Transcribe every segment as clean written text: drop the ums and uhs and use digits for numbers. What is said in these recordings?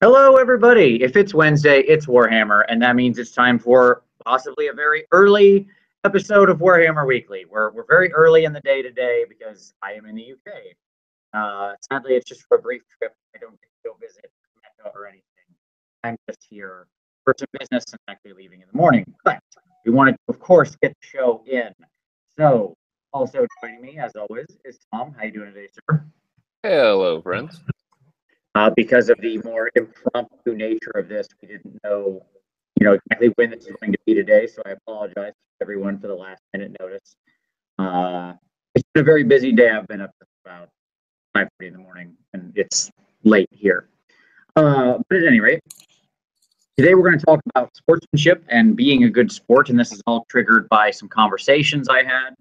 Hello, everybody. If it's Wednesday, it's Warhammer, and that means it's time for possibly a very early episode of Warhammer Weekly. We're very early in the day today because I am in the UK. Sadly, it's just for a brief trip. I don't get to go visit Mecca or anything. I'm just here for some business and actually leaving in the morning. But we wanted to, of course, get the show in. So, also joining me, as always, is Tom. How you doing today, sir? Hello, friends. Because of the more impromptu nature of this, we didn't know, exactly when this is going to be today. So I apologize to everyone for the last minute notice. It's been a very busy day. I've been up since about 5:30 in the morning, and it's late here. But at any rate, today we're going to talk about sportsmanship and being a good sport, and this is all triggered by some conversations I had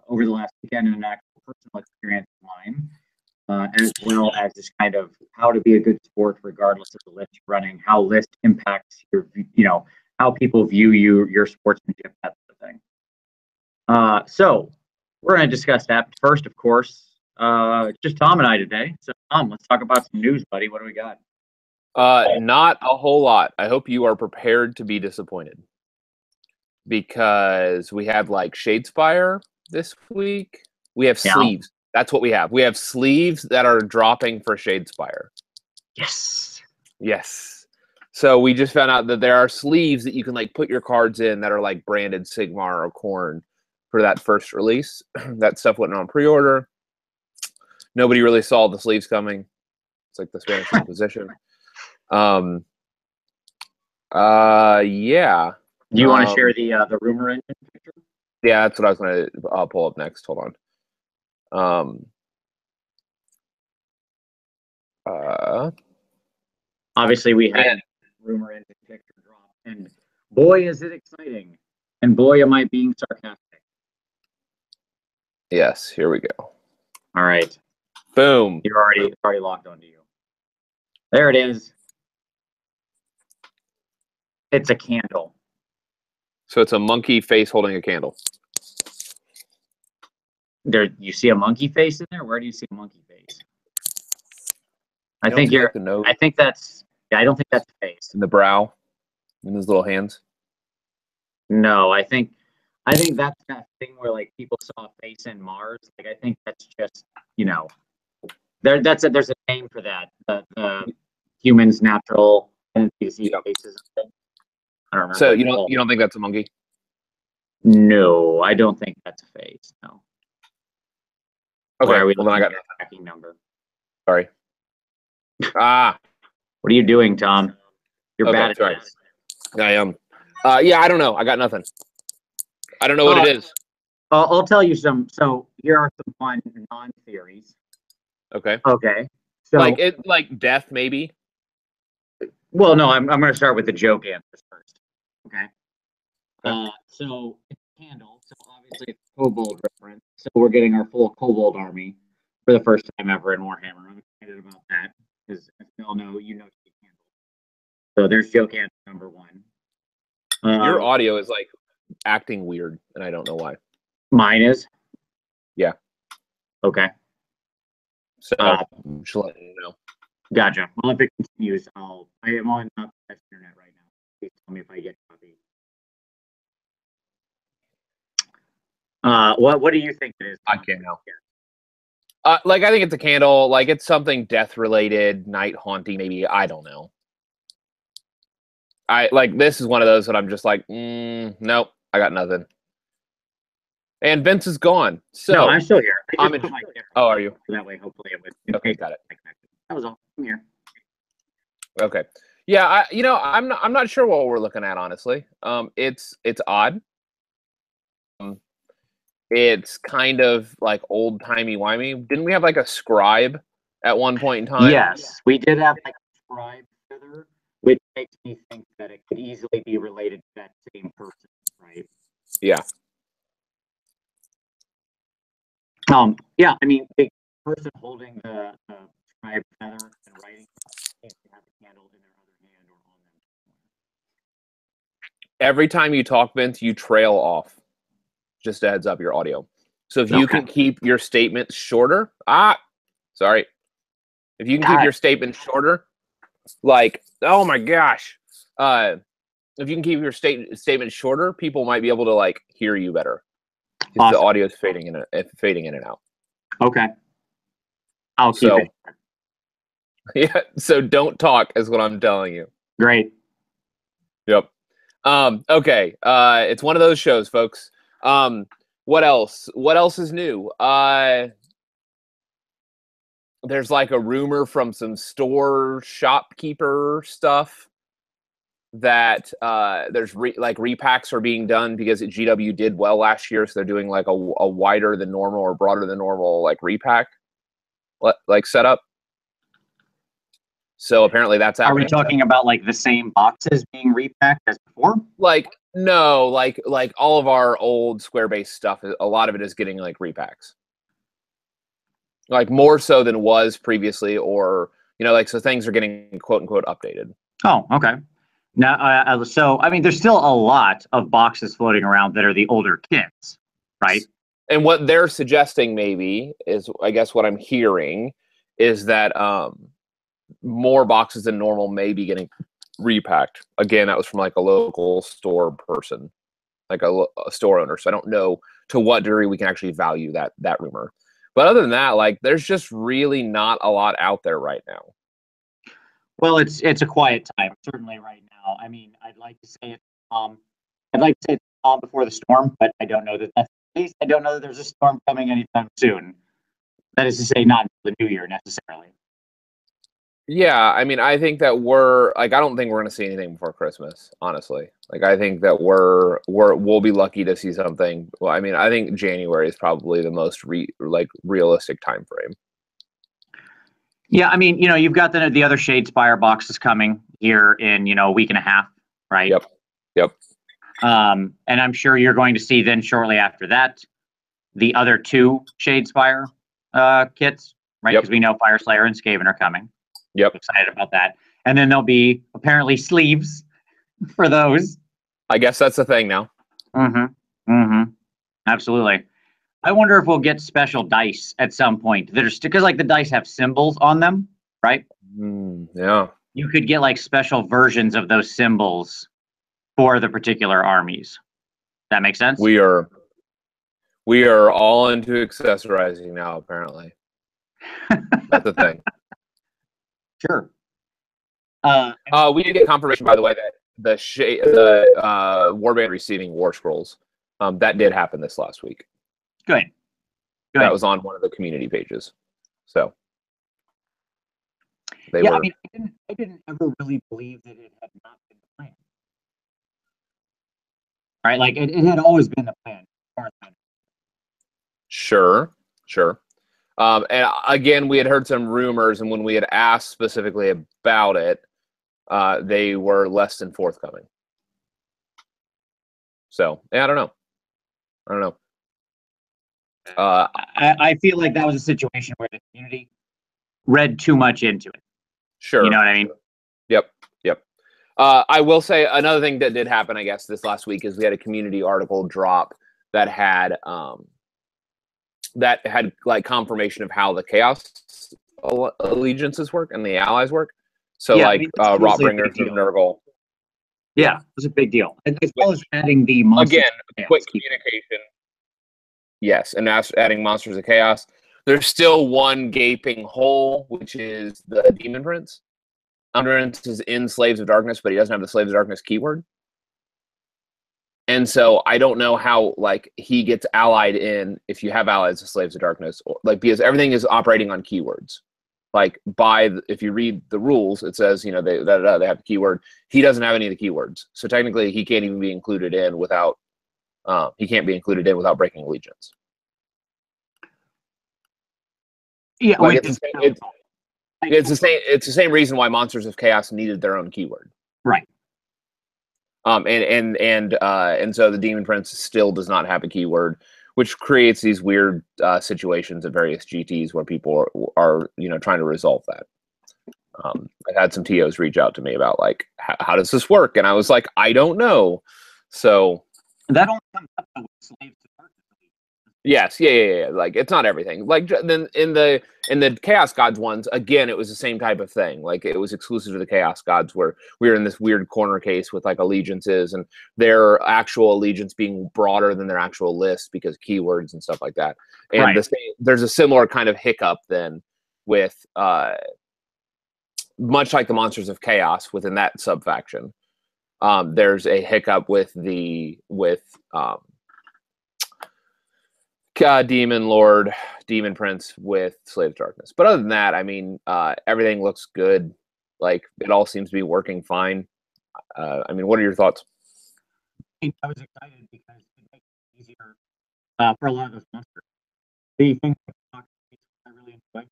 over the last weekend and an actual personal experience of mine. As well as just kind of how to be a good sport regardless of the list you're running, how list impacts your, how people view you, your sportsmanship, that sort of thing. So we're going to discuss that. But first, of course, it's just Tom and I today. So Tom, let's talk about some news, buddy. What do we got? Not a whole lot. I hope you are prepared to be disappointed because we have like Shadespire this week. We have sleeves. That's what we have. We have sleeves that are dropping for Shadespire. Yes. Yes. So we just found out that there are sleeves that you can like put your cards in that are like branded Sigmar or Khorne for that first release. That stuff went on pre-order. Nobody really saw the sleeves coming. It's like the Spanish Inquisition. Yeah. Do you want to share the rumor engine picture? Yeah, that's what I was going to pull up next. Hold on. Obviously we had rumor engine picture drop, and boy is it exciting, and boy am I being sarcastic. Yes, here we go. All right, boom. You're already locked onto you. There it is. It's a candle. So it's a monkey face holding a candle. There, you see a monkey face in there? Where do you see a monkey face? I think like the nose. I think that's. Yeah, I don't think that's a face. In the brow, in his little hands. No, I think that's that thing where like people saw a face in Mars. Like I think that's just there's a name for that. The humans' natural tendency to see faces and things. I don't remember. So you don't think that's a monkey? No, I don't think that's a face. No. Okay, well then I got a tracking number. Sorry. What are you doing, Tom? You're bad at this. I am. Yeah, I don't know. I got nothing. I don't know what it is. I'll tell you some. So here are some fun non-theories. Okay. Okay. So like death, maybe. Well, no, I'm going to start with the joke answers first. Okay. So it's a candle. So obviously it's a kobold reference. So we're getting our full kobold army for the first time ever in Warhammer. I'm excited about that because, as we all know, candle. So there's joke answer number one. Your audio is like acting weird, and I don't know why. Mine is? Yeah. Okay. So just letting you know. Gotcha. Well, if it continues, I am on the best internet right now. Please tell me if I get copied. What do you think it is? I can't know. Like I think it's a candle. Like it's something death related, night haunting. Maybe I don't know. This is one of those that I'm just like, nope, I got nothing. And Vince is gone. So no, I'm still here. Oh, are you? That way, hopefully it would. Okay, got it. That was all. I'm here. Okay. Yeah, I'm not sure what we're looking at, honestly. It's odd. It's kind of like old timey wimey. Didn't we have like a scribe at one point in time? Yes, we did have like a scribe feather, which makes me think that it could easily be related to that same person, right? Yeah. Yeah, I mean, the person holding the scribe feather and writing needs to have a candle in their other hand or on them. Every time you talk, Vince, you trail off. Just a heads up, your audio. So if you can keep your statements shorter, sorry. If you can keep your statements shorter, like, oh my gosh, if you can keep your statement shorter, people might be able to like hear you better. Because the audio is fading in and out. Okay. I'll keep it. Yeah, so don't talk is what I'm telling you. Great. Yep. Okay. It's one of those shows, folks. What else? What else is new? There's like a rumor from some store shopkeeper stuff that there's repacks are being done because GW did well last year, so they're doing like a wider than normal or broader than normal like repack like setup. So apparently that's happening. Are we talking about like the same boxes being repacked as before? Like no, like all of our old square-based stuff, a lot of it is getting like repacks. Like more so than was previously, or like so things are getting quote unquote updated. Oh, okay. Now, so I mean, there's still a lot of boxes floating around that are the older kits, right? And what they're suggesting maybe is, I guess what I'm hearing is that more boxes than normal may be getting repacked. Again, that was from like a local store person, like a store owner. So I don't know to what degree we can actually value that rumor. But other than that, like there's just really not a lot out there right now. Well, it's a quiet time, certainly right now. I mean, I'd like to say it's calm before the storm, but I don't know that that's the case. I don't know that there's a storm coming anytime soon. That is to say, not the new year necessarily. Yeah, I mean, I think that I don't think we're going to see anything before Christmas, honestly. Like, I think that we'll be lucky to see something. Well, I mean, I think January is probably the most realistic time frame. Yeah, I mean, you've got the other Shadespire boxes coming here in, a week and a half, right? Yep. And I'm sure you're going to see then shortly after that, the other two Shadespire kits, right? Because we know Fireslayer and Skaven are coming. Yep. I'm excited about that. And then there'll be apparently sleeves for those. I guess that's the thing now. Absolutely. I wonder if we'll get special dice at some point that are because like the dice have symbols on them, right? Yeah. You could get like special versions of those symbols for the particular armies. That makes sense? We are all into accessorizing now, apparently. That's the thing. Sure. We did get confirmation, by the way, that the Warband receiving War Scrolls, that did happen this last week. Good. That was on one of the community pages. So I mean, I didn't ever really believe that it had not been the plan. Right? Like it had always been the plan. Sure. And again, we had heard some rumors, and when we had asked specifically about it, they were less than forthcoming. So, yeah, I don't know. I feel like that was a situation where the community read too much into it. Sure. You know what I mean? Yep. I will say another thing that did happen, I guess, this last week is we had a community article drop that had like confirmation of how the Chaos allegiances work and the allies work. So Rotbringer and Nurgle. Yeah, it was a big deal. As well as adding the monsters. Again, quick communication. Yes, and adding Monsters of Chaos. There's still one gaping hole, which is the Demon Prince. Prince is in Slaves of Darkness, but he doesn't have the Slaves of Darkness keyword. And so I don't know how like he gets allied in if you have allies of Slaves of Darkness, or, like because everything is operating on keywords. Like if you read the rules, it says they have the keyword. He doesn't have any of the keywords, so technically he can't even be included in without breaking allegiance. Yeah, like it's the same reason why Monsters of Chaos needed their own keyword. Right. And so the Demon Prince still does not have a keyword, which creates these weird situations at various GTs where people are trying to resolve that. I had some TOs reach out to me about like how does this work, and I was like, I don't know. So that only comes up with Slaves of Darkness. Yes, yeah. Like it's not everything. Like then in the Chaos Gods ones, again, it was the same type of thing. Like it was exclusive to the Chaos Gods, where we were in this weird corner case with like allegiances and their actual allegiance being broader than their actual list because keywords and stuff like that. And there's a similar kind of hiccup then with much like the Monsters of Chaos within that subfaction. There's a hiccup with Demon Lord, Demon Prince with Slave of Darkness. But other than that, I mean, everything looks good. Like, it all seems to be working fine. I mean, what are your thoughts? I was excited because it makes it easier for a lot of those monsters. The thing I really enjoy.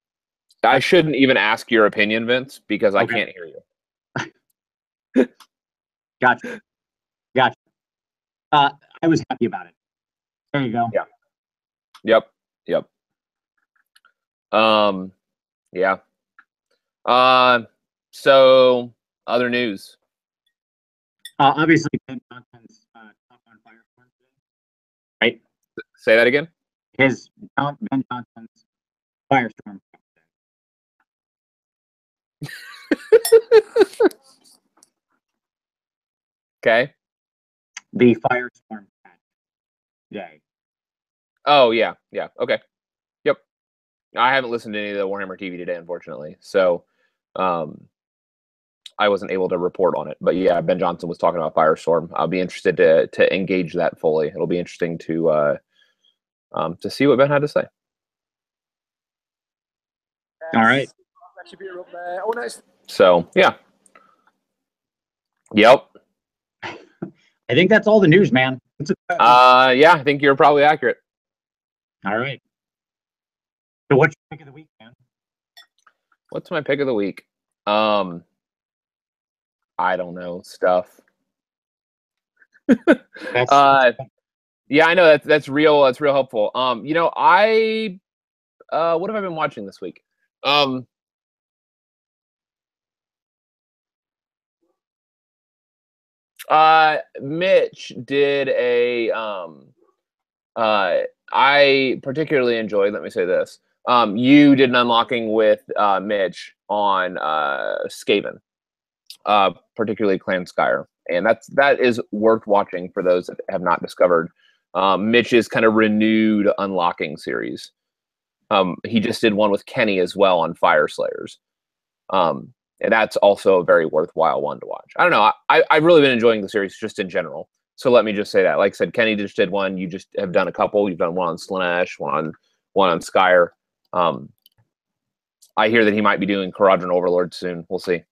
I shouldn't even ask your opinion, Vince, because I can't hear you. Gotcha. I was happy about it. There you go. Yeah. Yep. Yeah. So other news. Obviously, Ben Johnson's top on Firestorm today. Right? Say that again. Ben Johnson's Firestorm Okay. The Firestorm day. Oh yeah. Okay. Yep. I haven't listened to any of the Warhammer TV today, unfortunately. So I wasn't able to report on it. But yeah, Ben Johnson was talking about Firestorm. I'll be interested to engage that fully. It'll be interesting to see what Ben had to say. All right. So yeah. Yep. I think that's all the news, man. Yeah, I think you're probably accurate. All right. So what's your pick of the week, man? What's my pick of the week? I don't know, stuff. Yeah, I know that's real. That's real helpful. You know, what have I been watching this week? Mitch did a I particularly enjoyed, let me say this. You did an unlocking with Mitch on Skaven, particularly Clan Skyer. And that is worth watching for those that have not discovered Mitch's kind of renewed unlocking series. He just did one with Kenny as well on Fire Slayers. And that's also a very worthwhile one to watch. I don't know. I've really been enjoying the series just in general. So let me just say that. Like I said, Kenny just did one. You just have done a couple. You've done one on Slanesh, one on Skyer. I hear that he might be doing Kharadron Overlord soon. We'll see.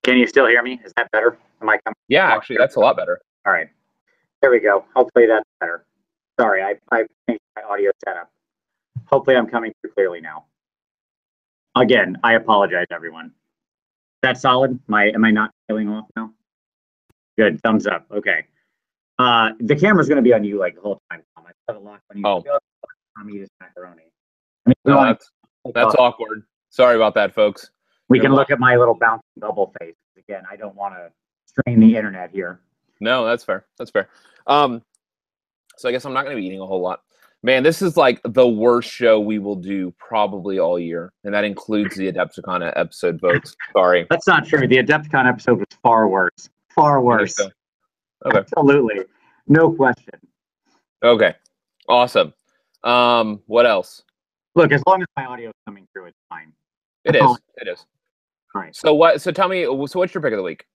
Can you still hear me? Is that better? Am I coming? Yeah, actually, that's a lot better. All right. There we go. Hopefully that's better. Sorry, I changed my audio setup. Hopefully I'm coming through clearly now. Again, I apologize, everyone. That's solid? Am I not feeling off now? Good. Thumbs up. Okay. The camera's going to be on you like the whole time, Tom. I put a lock on you. Oh. Tom eats macaroni. No, that's awkward. Sorry about that, folks. We can look at my little bouncing bubble face. Again, I don't want to strain the internet here. No, that's fair. That's fair. So I guess I'm not going to be eating a whole lot. Man, this is like the worst show we will do probably all year. And that includes the Adepticon episode, folks. Sorry. That's not true. The Adepticon episode was far worse. Far worse. So. Okay. Absolutely. No question. Okay. Awesome. What else? Look, as long as my audio is coming through, it's fine. It is. It is. All right. So tell me, so what's your pick of the week?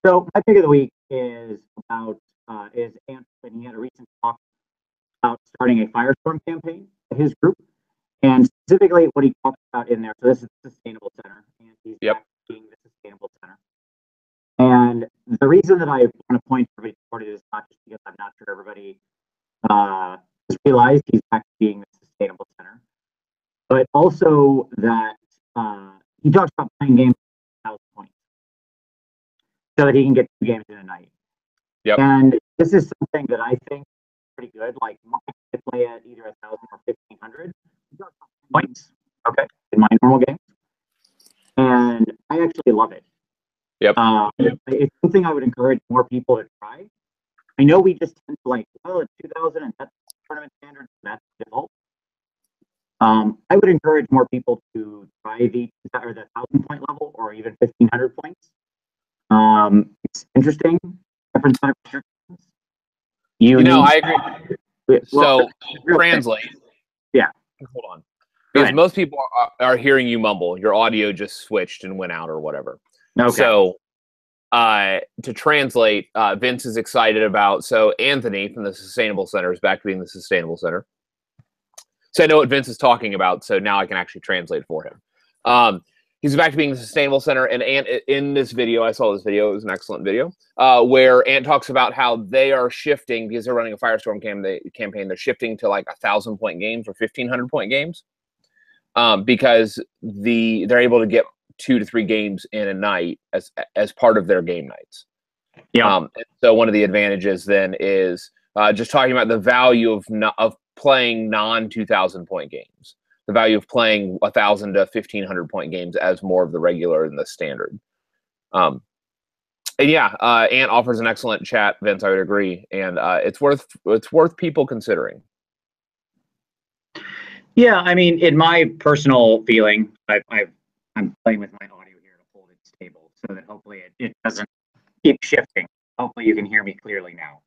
So my pick of the week is about Anthony. He had a recent talk about starting a Firestorm campaign at his group, and specifically what he talks about in there. So this is the Sustainable Center, and he's being the Sustainable Center. And the reason that I want to point everybody toward it is not just because I'm not sure everybody has realized he's actually being the Sustainable Center, but also that he talks about playing games at 1,000 points so that he can get 2 games in a night. Yep. And this is something that I think is pretty good. Like, I play at either 1,000 or 1,500 points, okay, in my normal games. And I actually love it. Yep. It's something I would encourage more people to try. I know we just tend to like, well, it's 2,000 and that's tournament standards. That's difficult. I would encourage more people to try the 1,000-point level or even 1,500 points. It's interesting. Different set of restrictions. I agree. So translate. Yeah. Hold on. Because most people are hearing you mumble. Your audio just switched and went out or whatever. Okay. So to translate, Vince is excited about, so Anthony from the Sustainable Center is back to being the Sustainable Center. So I know what Vince is talking about, so now I can actually translate for him. He's back to being the Sustainable Center, and Ant, in this video, I saw this video, it was an excellent video, where Ant talks about how they are shifting, because they're running a Firestorm campaign, they're shifting to like 1,000-point games or 1,500-point games, because they're able to get 2 to 3 games in a night as part of their game nights. Yeah. So one of the advantages then is just talking about the value of playing non-2,000-point games, the value of playing 1,000 to 1,500 point games as more of the regular and the standard. And yeah, Ant offers an excellent chat, Vince. I would agree, and it's worth people considering. Yeah, I mean, in my personal feeling, I'm playing with my audio here to hold it stable so that hopefully it doesn't keep shifting. Hopefully you can hear me clearly now.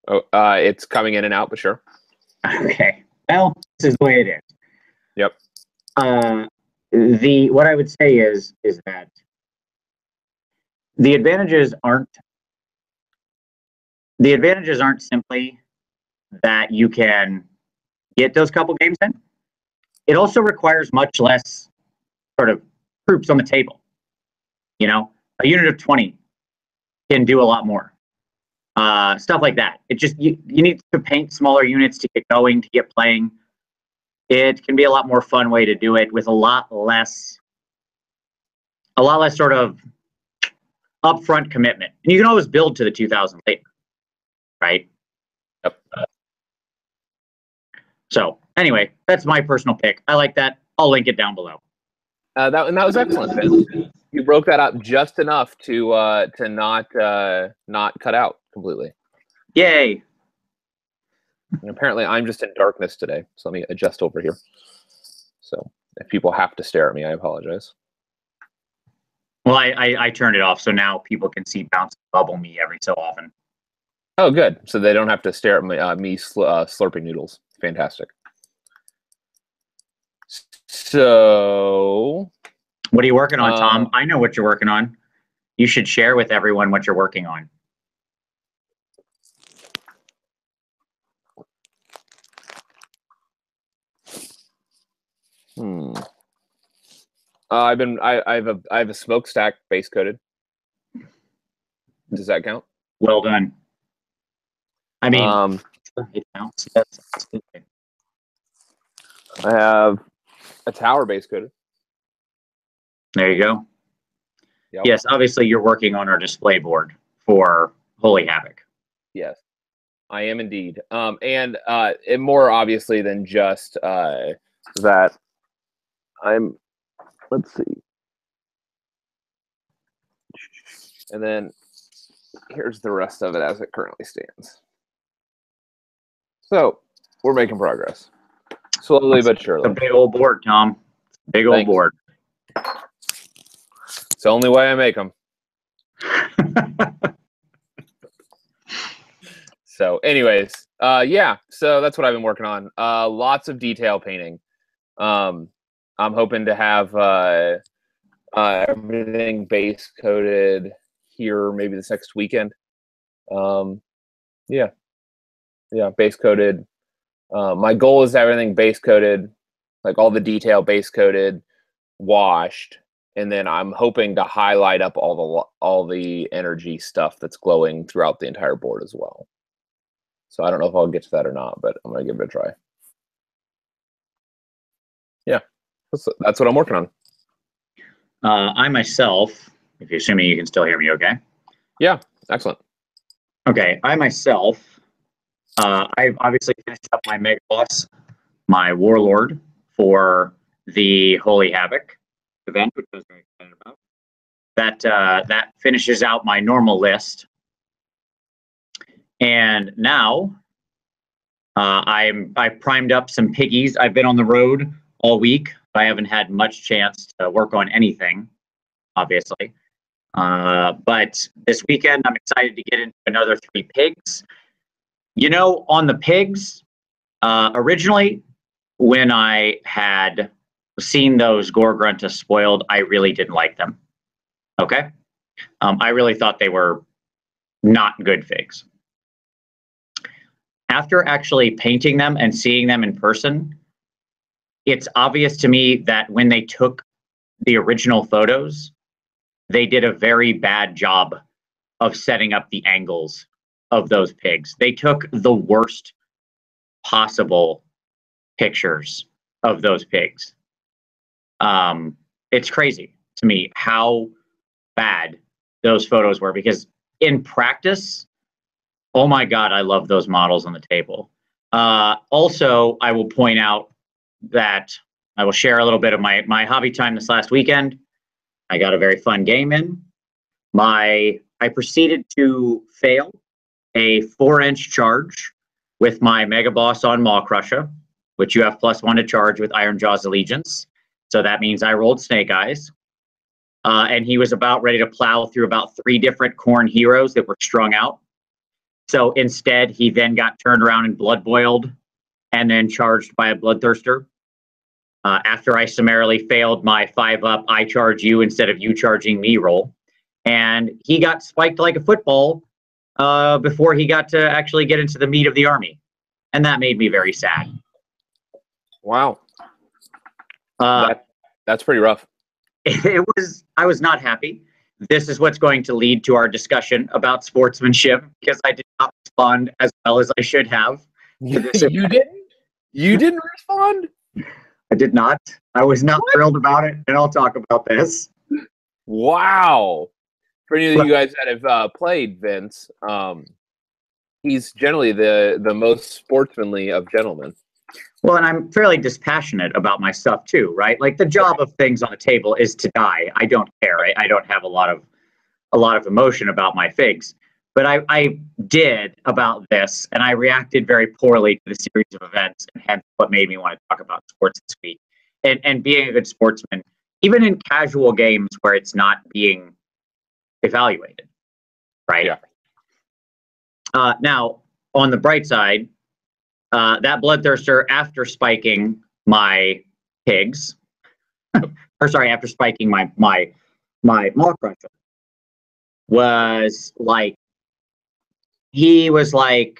Oh, it's coming in and out, but sure. Okay. Well, this is the way it is. Yep. What I would say is that the advantages aren't simply that you can get those couple games in. It also requires much less sort of troops on the table. You know, a unit of 20 can do a lot more. Stuff like that. It just you need to paint smaller units to get going, to get playing. It can be a lot more fun way to do it with a lot less sort of upfront commitment. And you can always build to the 2,000 later, right? Yep. So anyway, that's my personal pick. I like that. I'll link it down below. That was excellent, Ben. You broke that up just enough to not cut out completely. Yay! And apparently, I'm just in darkness today, so let me adjust over here. So if people have to stare at me, I apologize. Well, I turned it off, so now people can see bounce bubble me every so often. Oh, good. So they don't have to stare at me slurping noodles. Fantastic. So, what are you working on, Tom? I know what you're working on. You should share with everyone what you're working on. I have a smokestack base coated. Does that count? Well done. I mean, it counts. I have a tower base coated. There you go. Yep. Yes, obviously you're working on our display board for Holy Havoc. Yes, I am indeed. And more obviously than just that, let's see. And then here's the rest of it as it currently stands. So we're making progress. Slowly but surely. It's a big old board, Tom. Big old board. It's the only way I make them. So anyways, yeah, so that's what I've been working on. Lots of detail painting. I'm hoping to have everything base coated here maybe this next weekend. Yeah, base coated. My goal is everything base coated, like all the detail base coated, washed, and then I'm hoping to highlight up all the energy stuff that's glowing throughout the entire board as well. So I don't know if I'll get to that or not, but I'm gonna give it a try. Yeah, that's what I'm working on. I myself, if you're assuming you can still hear me, okay? Yeah, excellent. Okay, I myself, I've obviously finished up my Mega Boss, my Warlord for the Holy Havoc event, which I was very excited about. That finishes out my normal list. And now I primed up some piggies. I've been on the road all week. I haven't had much chance to work on anything, obviously. But this weekend, I'm excited to get into another 3 pigs. You know, on the pigs, originally, when I had seen those Gore Grunta spoiled, I really didn't like them. Okay? I really thought they were not good figs. After actually painting them and seeing them in person, it's obvious to me that when they took the original photos, they did a very bad job of setting up the angles of those pigs. They took the worst possible pictures of those pigs. It's crazy to me how bad those photos were, because in practice, oh my God, I love those models on the table. Also, I will point out that I will share a little bit of my hobby time this last weekend. I got a very fun game in. I proceeded to fail a 4-inch charge with my Mega Boss on Maw Crusher, which you have +1 to charge with Iron Jaw's Allegiance. So that means I rolled Snake Eyes. And he was about ready to plow through about 3 different Khorne heroes that were strung out. So instead, he then got turned around and blood boiled and then charged by a Bloodthirster. After I summarily failed my 5-up, I charge you instead of you charging me roll. And he got spiked like a football before he got to actually get into the meat of the army. And that made me very sad. Wow. That's pretty rough. I was not happy. This is what's going to lead to our discussion about sportsmanship, because I did not respond as well as I should have. You didn't? You didn't respond? I did not. I was not thrilled about it, and I'll talk about this. Wow. For any of you guys that have played Vince, he's generally the most sportsmanly of gentlemen. Well, and I'm fairly dispassionate about my stuff too, right? Like, the job of things on the table is to die. I don't care. I don't have a lot of emotion about my figs, but I did about this, and I reacted very poorly to the series of events, and hence what made me want to talk about sports this week. And being a good sportsman, even in casual games where it's not being evaluated, right? Yeah. Now, on the bright side, that Bloodthirster, after spiking my pigs, or sorry, after spiking my Maw Crusher, was like, he was like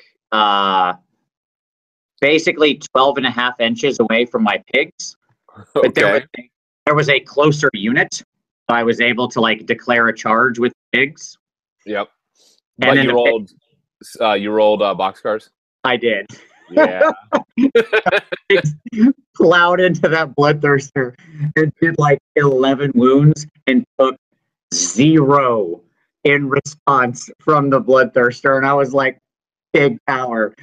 basically 12.5 inches away from my pigs. Okay. But there was a closer unit, so I was able to like declare a charge with pigs. Yep. And but you rolled boxcars? I did. Yeah. Plowed into that Bloodthirster and did like 11 wounds and took 0 in response from the Bloodthirster. And I was like, big power.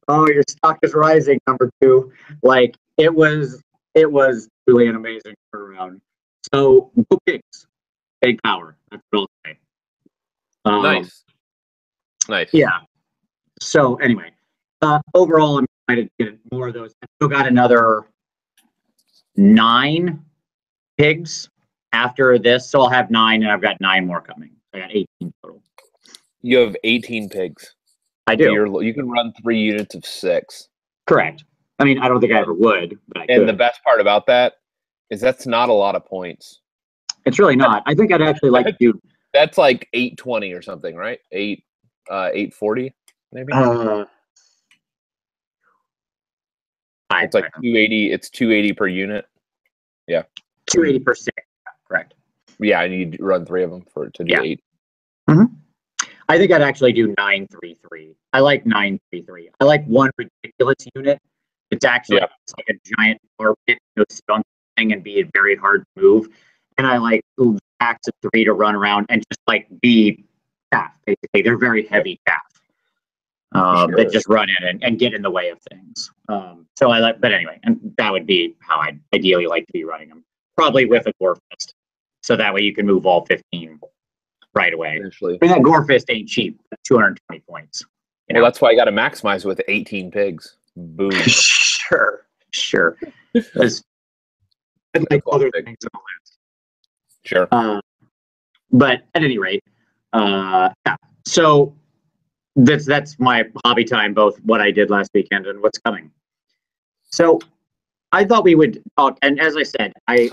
Oh, your stock is rising, number 2. Like, it was really an amazing turnaround. So, go pigs. Big power. That's what I'll say. Nice. Yeah. So, anyway. Overall, I'm excited to get more of those. I still got another 9 pigs after this, so I'll have 9, and I've got 9 more coming. I got 18 total. You have 18 pigs. I do. You can run 3 units of 6. Correct. I mean, I don't think I ever would, but I could. And the best part about that is that's not a lot of points. It's really not. I think I'd actually like to do. That's like 820 or something, right? 840 maybe. It's like 280. It's 280 per unit. Yeah. 280 per 6. Correct. Yeah, I need to run 3 of them to do 8. Mm-hmm. I think I'd actually do 933. I like 933. I like one ridiculous unit. It's actually it's like a giant bar pit to sit on thing and be very hard to move. And I like packs of 3 to run around and just like be chaff, basically. They're very heavy chaff. That just run in and get in the way of things. So I like, but anyway, and that would be how I'd ideally like to be running them. Probably with a Gore Fist. So that way you can move all 15 right away. Eventually. I mean, that Gore Fist ain't cheap. 220 points. Well, that's why I got to maximize with 18 pigs. Boom. Sure. There's like other things on the list. Sure. But at any rate, yeah. So that's my hobby time, both what I did last weekend and what's coming. So I thought we would talk, and as I said, I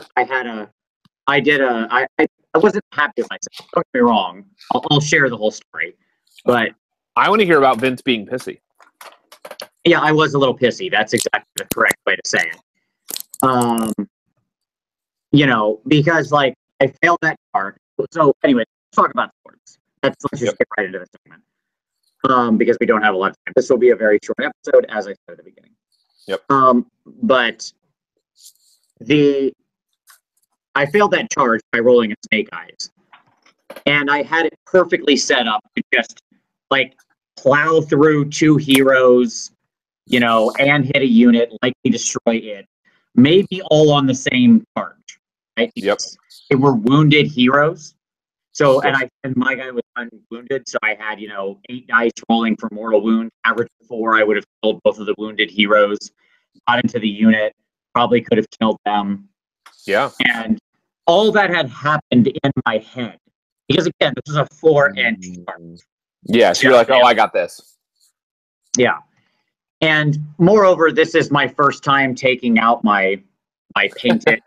wasn't happy with myself. Don't get me wrong. I'll share the whole story, but I want to hear about Vince being pissy. yeah, I was a little pissy. That's exactly the correct way to say it. Because like I failed that part. So anyway, let's talk about sports. Let's just get right into the segment. Because we don't have a lot of time. This will be a very short episode, as I said at the beginning. Yep. But I failed that charge by rolling a snake eyes. And I had it perfectly set up to just like plow through 2 heroes, and hit a unit, likely destroy it. Maybe all on the same charge. Right? Yep. They were wounded heroes. So, and my guy was unwounded, so I had, 8 dice rolling for mortal wound. Average 4, I would have killed both of the wounded heroes. Got into the unit, probably could have killed them. Yeah. And all that had happened in my head. Because again, this was a 4-inch charge. Yeah, so you're like, oh, I got this. Yeah. And moreover, this is my first time taking out my painted,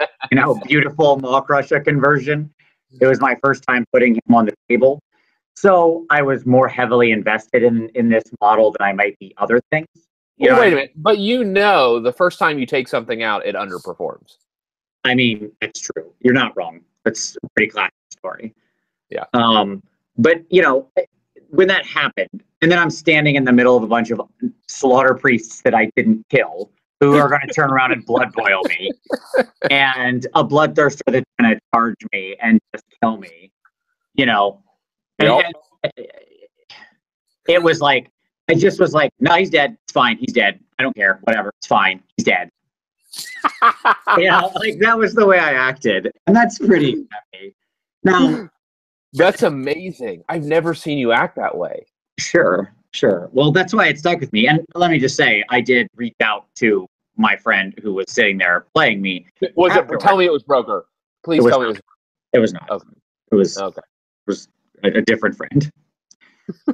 beautiful Maw Crusher conversion. It was my first time putting him on the table. So I was more heavily invested in this model than I might be other things. Wait a minute. But the first time you take something out, it underperforms. I mean, that's true. You're not wrong. That's a pretty classic story. Yeah. But, when that happened, and then I'm standing in the middle of a bunch of slaughter priests that I didn't kill, who are going to turn around and blood boil me, and a bloodthirster that's going to charge me and just kill me, And it was like, I just was like, no, he's dead. It's fine. He's dead. I don't care. Whatever. It's fine. He's dead. That was the way I acted. And that's pretty happy. Now, that's amazing. I've never seen you act that way. Sure. Well, that's why it stuck with me. And let me just say, I did reach out to my friend who was sitting there playing me. Tell me it was Broker. Please tell me it was not. Okay. It was a different friend.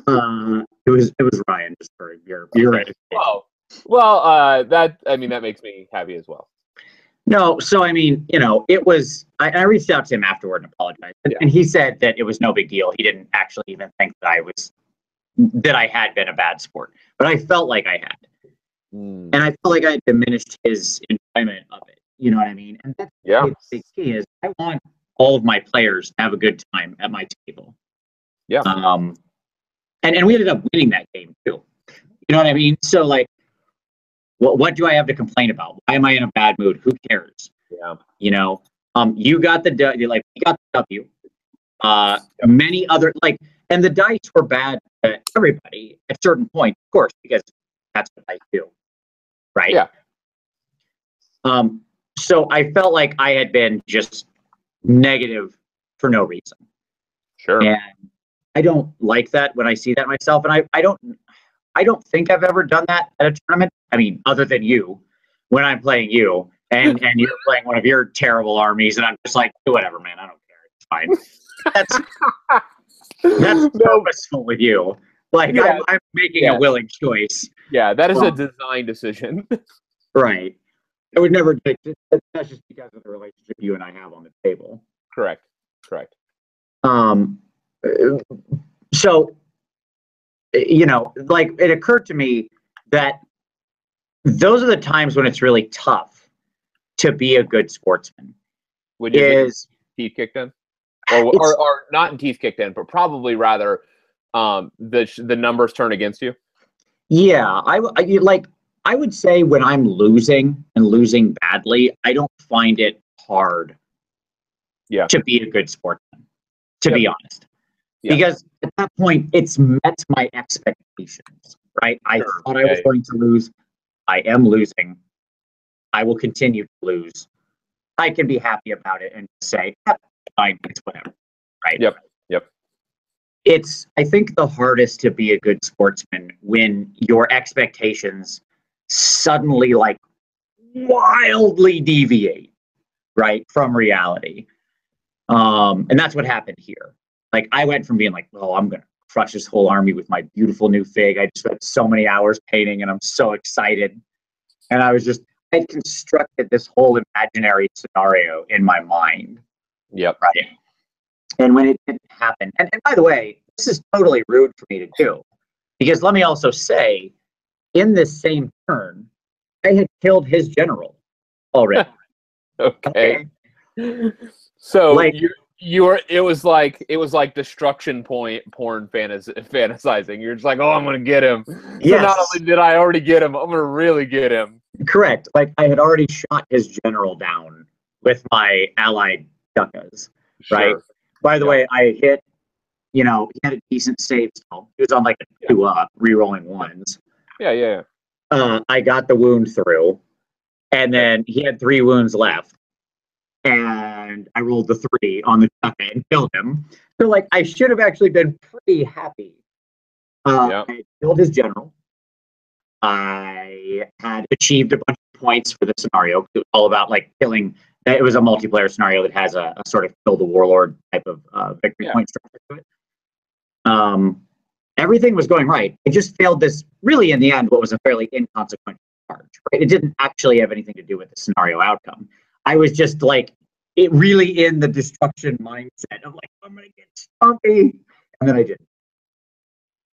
It was Ryan. Just for your right. Well, that makes me happy as well. No, so it was. I reached out to him afterward and apologized, and he said that it was no big deal. He didn't actually even think that I had been a bad sport, but I felt like I had, and I felt like I had diminished his enjoyment of it. You know what I mean? And that's the key is I want all of my players to have a good time at my table. Yeah. And we ended up winning that game too. You know what I mean? So like. What do I have to complain about? Why am I in a bad mood? Who cares? Yeah. You got the we got the W. Many other and the dice were bad to everybody at certain point, of course, because that's what dice do, right? Yeah. So I felt like I had been just negative for no reason. Sure. And I don't like that when I see that myself, and I don't think I've ever done that at a tournament. I mean, other than you, when I'm playing you and you're playing one of your terrible armies, and I'm just like, whatever, man, I don't care. It's fine. That's purposeful with you. I'm making a willing choice. Yeah, that is a design decision. Right. I would never take it. That's just because of the relationship you and I have on the table. Correct. So, it occurred to me that those are the times when it's really tough to be a good sportsman. Would you get teeth kicked in? Or not in teeth kicked in, but probably rather the numbers turn against you? Yeah, I would say when I'm losing and losing badly, I don't find it hard to be a good sportsman, to be honest. Yeah. Because at that point, it's met my expectations, right? I thought I was going to lose. I am losing. I will continue to lose. I can be happy about it and say, fine, it's whatever, right? Yep. It's, I think, the hardest to be a good sportsman when your expectations suddenly like wildly deviate, right, from reality. And that's what happened here. Like I went from being like, oh, I'm gonna crush this whole army with my beautiful new fig. I just spent so many hours painting and I'm so excited. And I constructed this whole imaginary scenario in my mind. Yep. Right. And when it didn't happen, and by the way, this is totally rude for me to do, because let me also say, in this same turn, I had killed his general already. Okay. So Like, you were it was like destruction porn fantasizing. You're just like, oh, I'm gonna get him. So not yes, only did I already get him, I'm gonna really get him. correct. Like I had already shot his general down with my allied Duckas, right? Sure. By the Yeah. way, I hit, he had a decent save still. He was on like a 2-up, re-rolling ones. Yeah. I got the wound through, and then he had 3 wounds left. And I rolled the 3 on the Ducka and killed him. So, like, I should have actually been pretty happy. I killed his general. I had achieved a bunch of points for the scenario. It was all about like killing. It was a multiplayer scenario that has a sort of kill the warlord type of victory point structure to it. Everything was going right. It just failed this, really, in the end, what was a fairly inconsequential charge. Right? It didn't actually have anything to do with the scenario outcome. I was just like, it really in the destruction mindset of like, I'm gonna get stumpy, and then I didn't.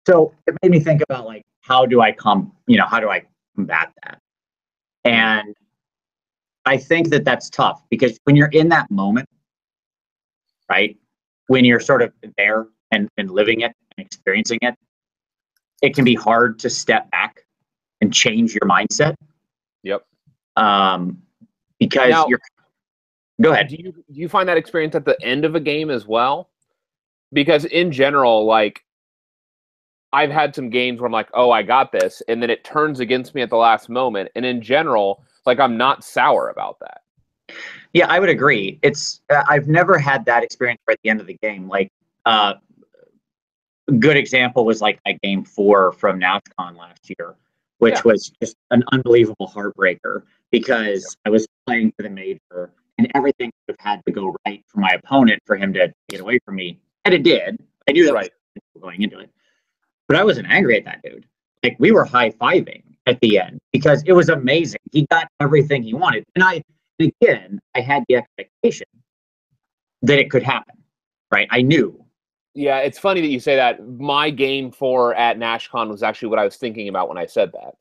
So it made me think about like, how do I combat that? And I think that that's tough, because when you're in that moment, right, when you're sort of there and living it and experiencing it, it can be hard to step back and change your mindset. Yep. Because now, go ahead. Do you find that experience at the end of a game as well? Because in general, like, I've had some games where I'm like, oh, I got this, and then it turns against me at the last moment. And in general, like, I'm not sour about that. Yeah, I would agree. It's I've never had that experience right at the end of the game. Like, a good example was like my game 4 from NashCon last year, which was just an unbelievable heartbreaker, because I was playing for the major and everything would have had to go right for my opponent for him to take it away from me. And it did. I knew that was going into it. But I wasn't angry at that dude. Like, we were high-fiving at the end because it was amazing. He got everything he wanted. And I had the expectation that it could happen, right? I knew. Yeah, it's funny that you say that. My game 4 at NashCon was actually what I was thinking about when I said that.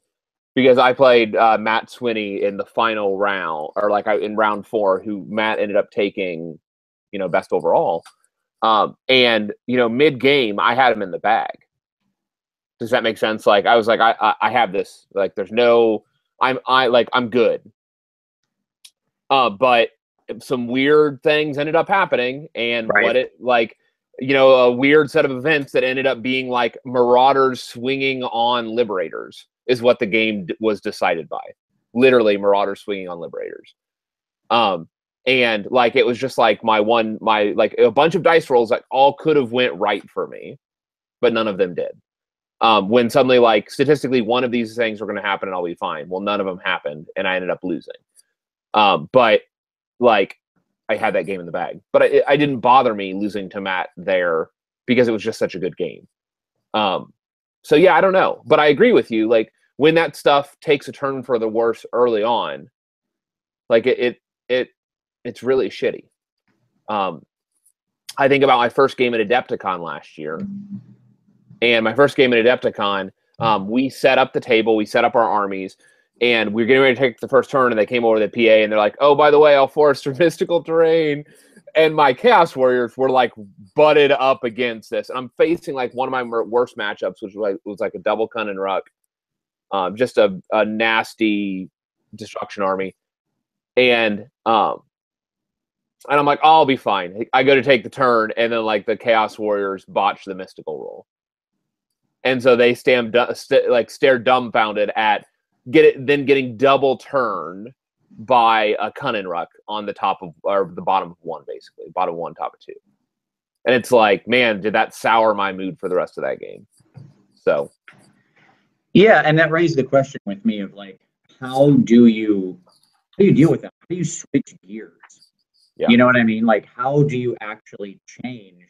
Because I played Matt Swinney in the final round, or like in round 4, who Matt ended up taking, best overall. And, mid-game, I had him in the bag. Does that make sense? Like, I was like, I have this. Like, there's no, I'm good. But some weird things ended up happening, and a weird set of events that ended up being like Marauders swinging on Liberators is what the game was decided by. Literally, Marauders swinging on Liberators. And like, it was just like like a bunch of dice rolls that all could have went right for me, but none of them did. When suddenly, like, statistically, one of these things were going to happen and I'll be fine. Well, none of them happened, and I ended up losing. But like, I had that game in the bag. But I didn't bother me losing to Matt there, because it was just such a good game. So yeah, I don't know, but I agree with you. Like, when that stuff takes a turn for the worse early on, like it's really shitty. I think about my first game at Adepticon last year, and my first game at Adepticon, we set up the table, we set up our armies, and we were getting ready to take the first turn, and they came over to the PA, and they're like, oh, by the way, I'll force mystical terrain. And my Chaos Warriors were like butted up against this. And I'm facing like one of my worst matchups, which was like a double Cunning Ruck. Just a nasty destruction army. And I'm like, oh, I'll be fine. I go to take the turn, and then like the Chaos Warriors botch the mystical roll. And so they stare dumbfounded at getting double turned by a Cunning Ruck on the top of, or the bottom of 1, basically. Bottom 1, top of 2. And it's like, man, did that sour my mood for the rest of that game. So Yeah, and that raised the question with me of like, how do you deal with that? How do you switch gears? Yeah. You know what I mean? Like, how do you actually change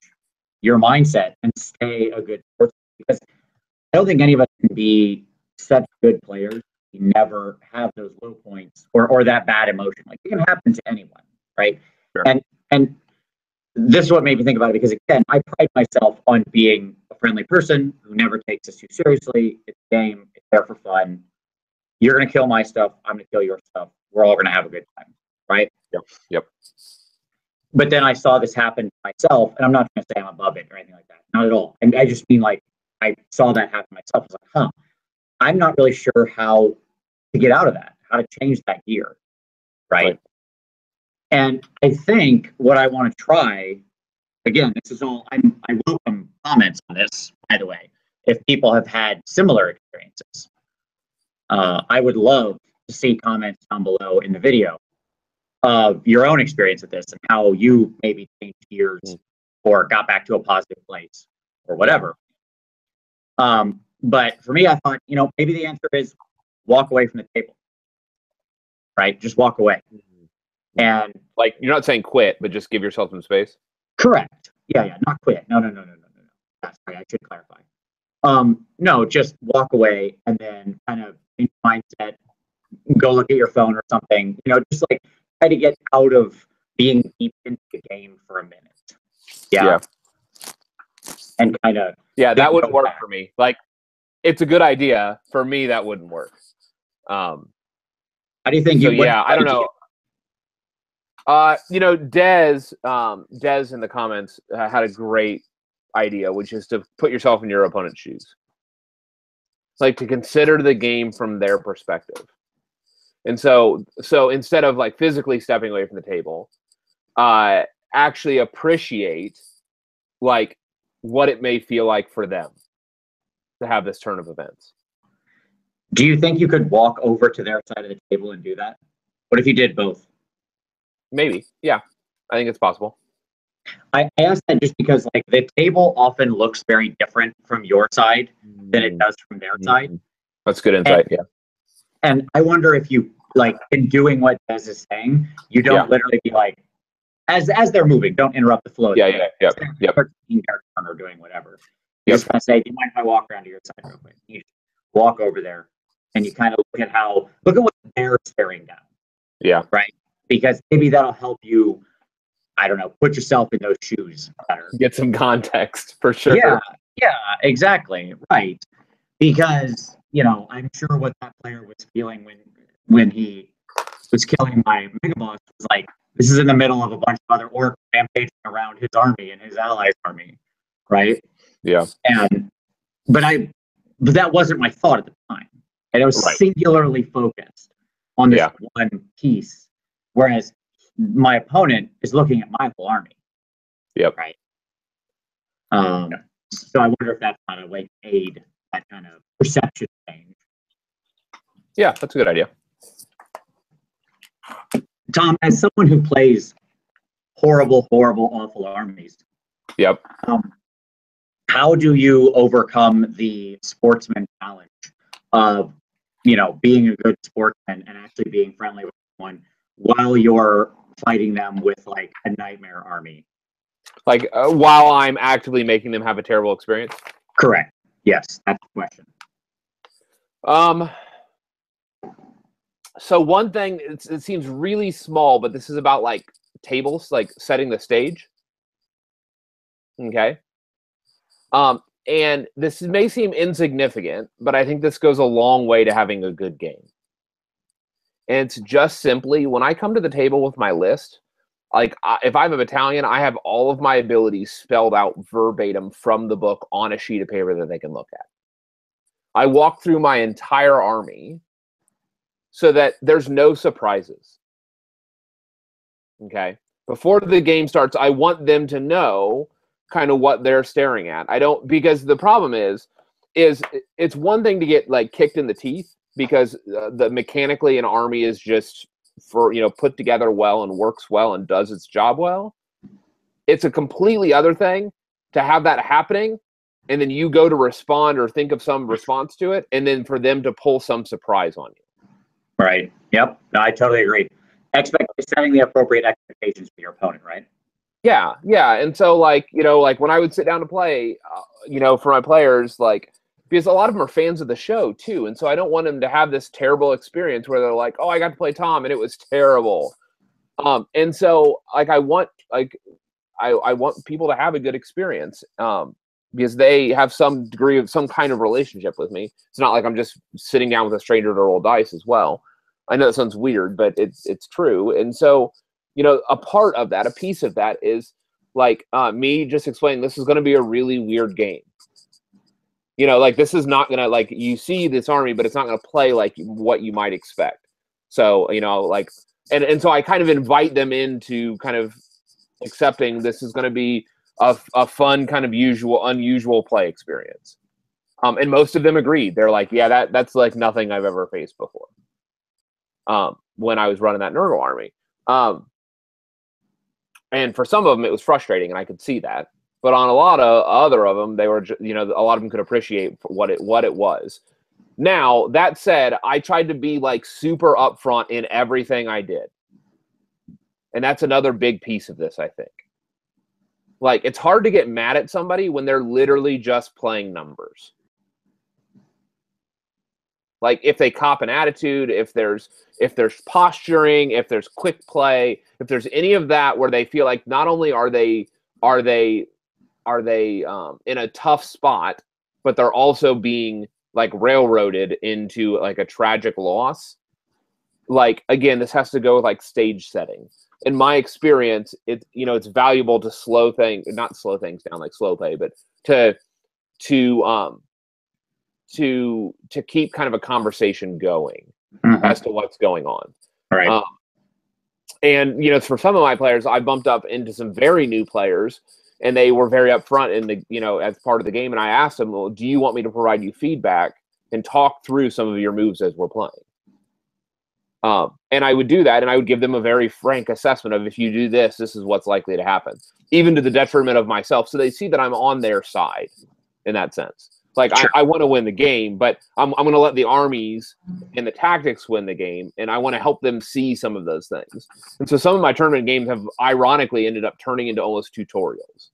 your mindset and stay a good person? Because I don't think any of us can be such good players. We never have those low points or that bad emotion. Like it can happen to anyone, right? Sure. And this is what made me think about it because again, I pride myself on being a friendly person who never takes us too seriously. It's a game, it's there for fun. You're gonna kill my stuff, I'm gonna kill your stuff. We're all gonna have a good time, right? Yep. Yep. But then I saw this happen to myself, and I'm not gonna say I'm above it or anything like that. Not at all. And I just mean like I saw that happen myself. I was like, huh, I'm not really sure how to get out of that, how to change that gear, right? And I think what I want to try, again, this is all, I welcome comments on this, by the way, if people have had similar experiences. I would love to see comments down below in the video of your own experience with this and how you maybe changed gears or got back to a positive place or whatever. But for me, I thought, maybe the answer is walk away from the table, right? Just walk away. And like, you're not saying quit, but just give yourself some space. Correct. Yeah, not quit. No. Sorry, I should clarify. No, just walk away and then kind of change mindset, go look at your phone or something. Just like try to get out of being deep into the game for a minute. Yeah. And kind of. Yeah, that wouldn't work for me. Like, it's a good idea. For me, that wouldn't work. How do you think so, yeah, I don't know. Dez in the comments had a great idea, which is to put yourself in your opponent's shoes. It's like to consider the game from their perspective. And so instead of like physically stepping away from the table, actually appreciate like what it may feel like for them to have this turn of events. Do you think you could walk over to their side of the table and do that? What if you did both? Maybe. Yeah. I think it's possible. I asked that just because like the table often looks very different from your side than it does from their side. That's good insight. And I wonder if you like in doing what Des is saying, you don't literally be like, as they're moving, don't interrupt the flow. Yeah. Or doing whatever. You just kind of say, do you mind if I walk around to your side real quick? You walk over there and you kind of look at what they're staring down. Yeah. Right. Because maybe that'll help you, I don't know, put yourself in those shoes better. Get some context for sure. Yeah, exactly. Right. Because, I'm sure what that player was feeling when he was killing my mega boss was like, this is in the middle of a bunch of other orcs rampaging around his army and his allies' army. Right? Yeah. But that wasn't my thought at the time. And I was singularly focused on this one piece. Whereas my opponent is looking at my whole army. Yep. Right. So I wonder if that's not a way to aid that kind of perception change. Yeah, that's a good idea. Tom, as someone who plays horrible, awful armies. Yep. How do you overcome the sportsman challenge of, being a good sportsman and actually being friendly with someone while you're fighting them with like a nightmare army? Like while I'm actively making them have a terrible experience? Correct. Yes, that's the question. So one thing, it seems really small, but this is about like tables, like setting the stage. Okay. And this may seem insignificant, but I think this goes a long way to having a good game. And it's just simply, when I come to the table with my list, like if I have a battalion, I have all of my abilities spelled out verbatim from the book on a sheet of paper that they can look at. I walk through my entire army so that there's no surprises. Okay? Before the game starts, I want them to know kind of what they're staring at. Because the problem is it's one thing to get like kicked in the teeth because the mechanically an army is just put together well and works well and does its job well. It's a completely other thing to have that happening and then you go to respond or think of some response to it, and then for them to pull some surprise on you. Right. Yep. No, I totally agree. Setting the appropriate expectations for your opponent, right? Yeah, yeah. And so, like, you know, like when I would sit down to play, you know, for my players, like, because a lot of them are fans of the show too, and so I don't want them to have this terrible experience where they're like, "Oh, I got to play Tom and it was terrible." And so, like, I want people to have a good experience, because they have some degree of some kind of relationship with me. It's not like I'm just sitting down with a stranger to roll dice as well. I know that sounds weird, but it's true. And so, you know, a part of that, a piece of that is like me just explaining this is going to be a really weird game. You know, like this is not going to, like, you see this army, but it's not going to play like what you might expect. So, you know, like, and so I kind of invite them into kind of accepting this is going to be a fun kind of unusual play experience. And most of them agreed. They're like, yeah, that's like nothing I've ever faced before. When I was running that Nurgle army. And for some of them, it was frustrating, and I could see that. But on a lot of other of them, they were, you know, a lot of them could appreciate what it was. Now, that said, I tried to be like super upfront in everything I did. And that's another big piece of this, I think. Like, it's hard to get mad at somebody when they're literally just playing numbers. Like, if they cop an attitude, if there's posturing, if there's quick play, if there's any of that where they feel like not only are they in a tough spot, but they're also being like railroaded into like a tragic loss. Like, again, this has to go with like stage setting. In my experience, it's valuable to not slow things down like slow play, but to keep kind of a conversation going as to what's going on. Right. And, you know, for some of my players, I bumped up into some very new players, and they were very upfront in the, you know, as part of the game. And I asked them, well, do you want me to provide you feedback and talk through some of your moves as we're playing? And I would do that, and I would give them a very frank assessment of, if you do this, this is what's likely to happen, even to the detriment of myself. So they see that I'm on their side in that sense. Like, sure. I want to win the game, but I'm going to let the armies and the tactics win the game, and I want to help them see some of those things. And so some of my tournament games have ironically ended up turning into almost tutorials.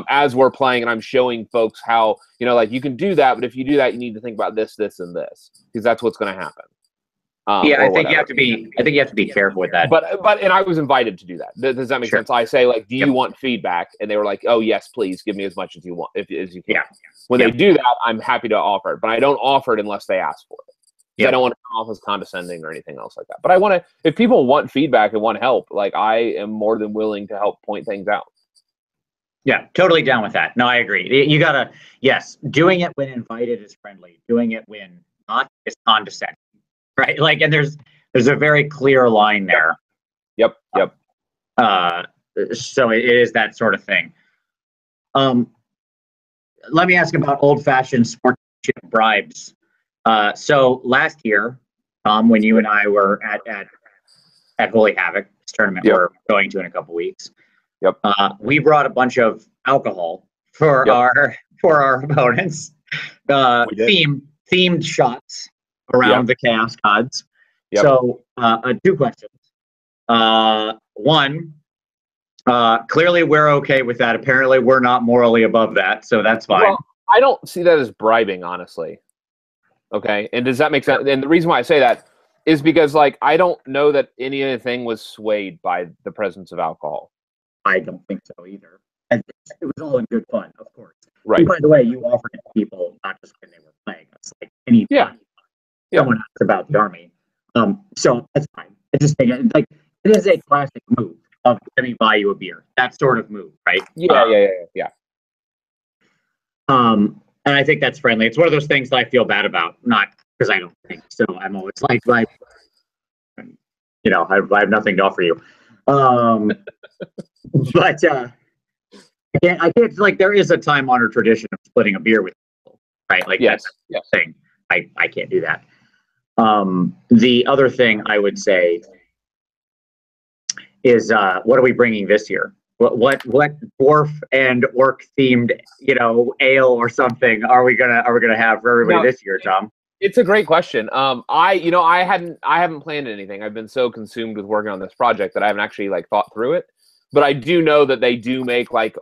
As we're playing, and I'm showing folks how, you know, like, you can do that, but if you do that, you need to think about this, this, and this, because that's what's going to happen. Yeah, I think you have to be careful with that. But and I was invited to do that. Does that make sense? I say, like, do you want feedback? And they were like, oh yes, please give me as much as you want, as you can. Yeah. When they do that, I'm happy to offer it, but I don't offer it unless they ask for it. I don't want to come off as condescending or anything else like that. But I want to, if people want feedback and want help, like, I am more than willing to help point things out. Yeah, totally down with that. No, I agree. You gotta, yes, doing it when invited is friendly. Doing it when not is condescending. Right, like, and there's a very clear line there. Yep. So it is that sort of thing. Let me ask about old-fashioned sportsmanship bribes. So last year, when you and I were at Holy Havoc, this tournament we're going to in a couple weeks. Yep. We brought a bunch of alcohol for our opponents. Themed shots around the Chaos Gods. So, two questions. One, clearly we're okay with that. Apparently we're not morally above that, so that's fine. Well, I don't see that as bribing, honestly. Okay, and does that make sense? And the reason why I say that is because, like, I don't know that anything was swayed by the presence of alcohol. I don't think so either. And it was all in good fun, of course. Right. And by the way, you offered it to people not just when they were playing. It's like any someone asked about the army. So that's fine. I just think it is a classic move of, let me buy you a beer. That sort of move, right? Yeah. And I think that's friendly. It's one of those things that I feel bad about, not because I don't think so. I'm always like, you know, I have nothing to offer you. But I can't, like, there is a time-honored tradition of splitting a beer with people, right? Like, that's the thing. I can't do that. The other thing I would say is, what are we bringing this year? what dwarf and orc themed, ale or something are we gonna have for everybody this year, Tom? It's a great question. I haven't planned anything. I've been so consumed with working on this project that I haven't actually like thought through it. But I do know that they do make like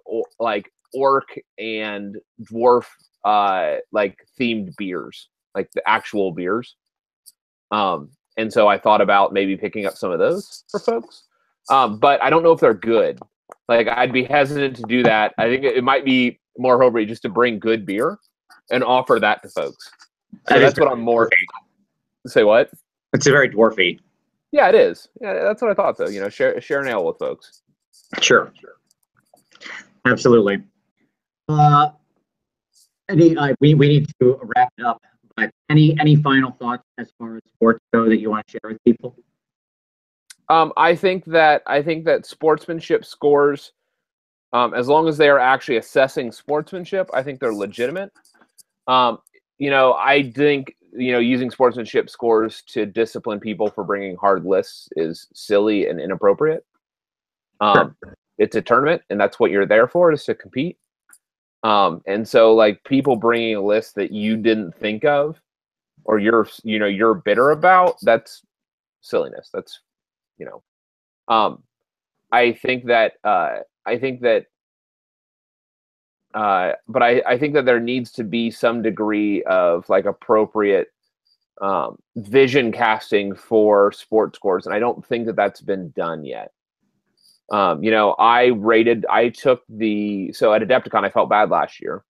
orc and dwarf like themed beers, like the actual beers. And so I thought about maybe picking up some of those for folks. But I don't know if they're good. Like I'd be hesitant to do that. I think it might be more appropriate just to bring good beer and offer that to folks. So that's what I'm more. Say what? It's a very dwarfy. Yeah, it is. Yeah, that's what I thought though. Share an ale with folks. Sure. Absolutely. We need to wrap it up. But any final thoughts as far as sports go that you want to share with people? I think that sportsmanship scores, as long as they are actually assessing sportsmanship, I think they're legitimate. I think using sportsmanship scores to discipline people for bringing hard lists is silly and inappropriate. Sure. It's a tournament, and that's what you're there for, is to compete. And so like people bringing a list that you didn't think of, or you're bitter about, that's silliness. That's I think that there needs to be some degree of like appropriate vision casting for sports scores, and I don't think that that's been done yet. So at Adepticon I felt bad last year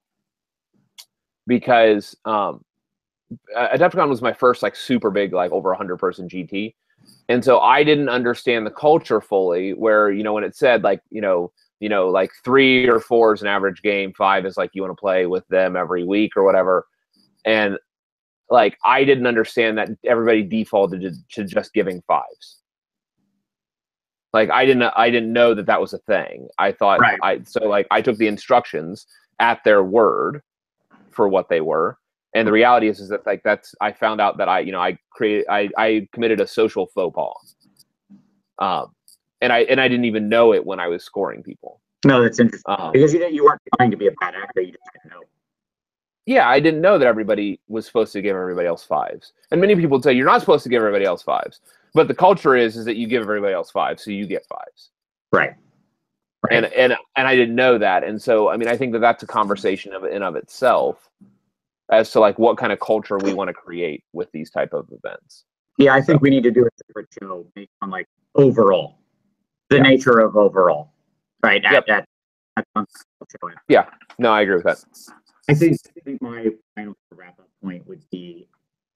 because Adepticon was my first like super big, like over 100 person GT. And so I didn't understand the culture fully, where, when it said like, like 3 or 4 is an average game, 5 is like you want to play with them every week or whatever. And like, I didn't understand that everybody defaulted to just giving 5s. Like, I didn't know that was a thing. I thought, right. I took the instructions at their word for what they were. And the reality is that like I found out that I committed a social faux pas, and I didn't even know it when I was scoring people. No, that's interesting because you weren't trying to be a bad actor. You just didn't know. Yeah, I didn't know that everybody was supposed to give everybody else 5s, and many people would say you're not supposed to give everybody else 5s, but the culture is that you give everybody else 5s, so you get 5s. Right. And I didn't know that, and so I think that's a conversation in of itself, as to like what kind of culture we want to create with these type of events. Yeah, I think we need to do a separate show based on like overall, the nature of overall, right? Yep. Yeah, no, I agree with that. I think my final wrap-up point would be,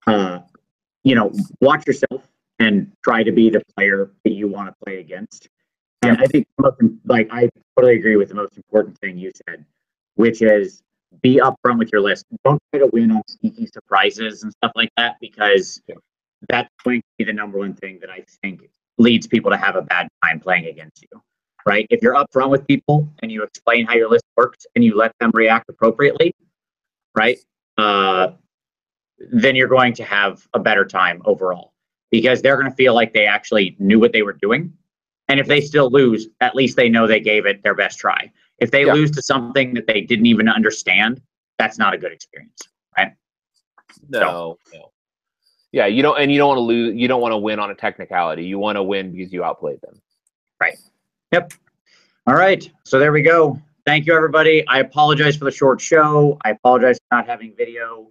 watch yourself and try to be the player that you want to play against. And I think I totally agree with the most important thing you said, which is be upfront with your list. Don't try to win on sneaky surprises and stuff like that, because that's going to be the number one thing that I think leads people to have a bad time playing against you, right? If you're upfront with people and you explain how your list works and you let them react appropriately, right? Then you're going to have a better time overall, because they're going to feel like they actually knew what they were doing. And if they still lose, at least they know they gave it their best try. If they lose to something that they didn't even understand, that's not a good experience, right? No. Yeah, you don't want to lose. You don't want to win on a technicality. You want to win because you outplayed them. Right. Yep. All right. So there we go. Thank you, everybody. I apologize for the short show. I apologize for not having video.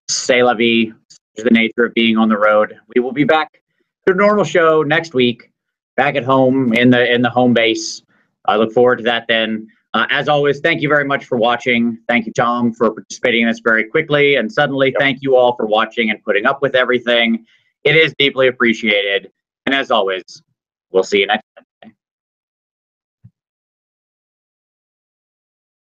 C'est la vie. Is the nature of being on the road. We will be back to a normal show next week, back at home in the home base. I look forward to that then. As always, thank you very much for watching. Thank you, Tom, for participating in this very quickly and suddenly. Thank you all for watching and putting up with everything. It is deeply appreciated. And as always, we'll see you next time.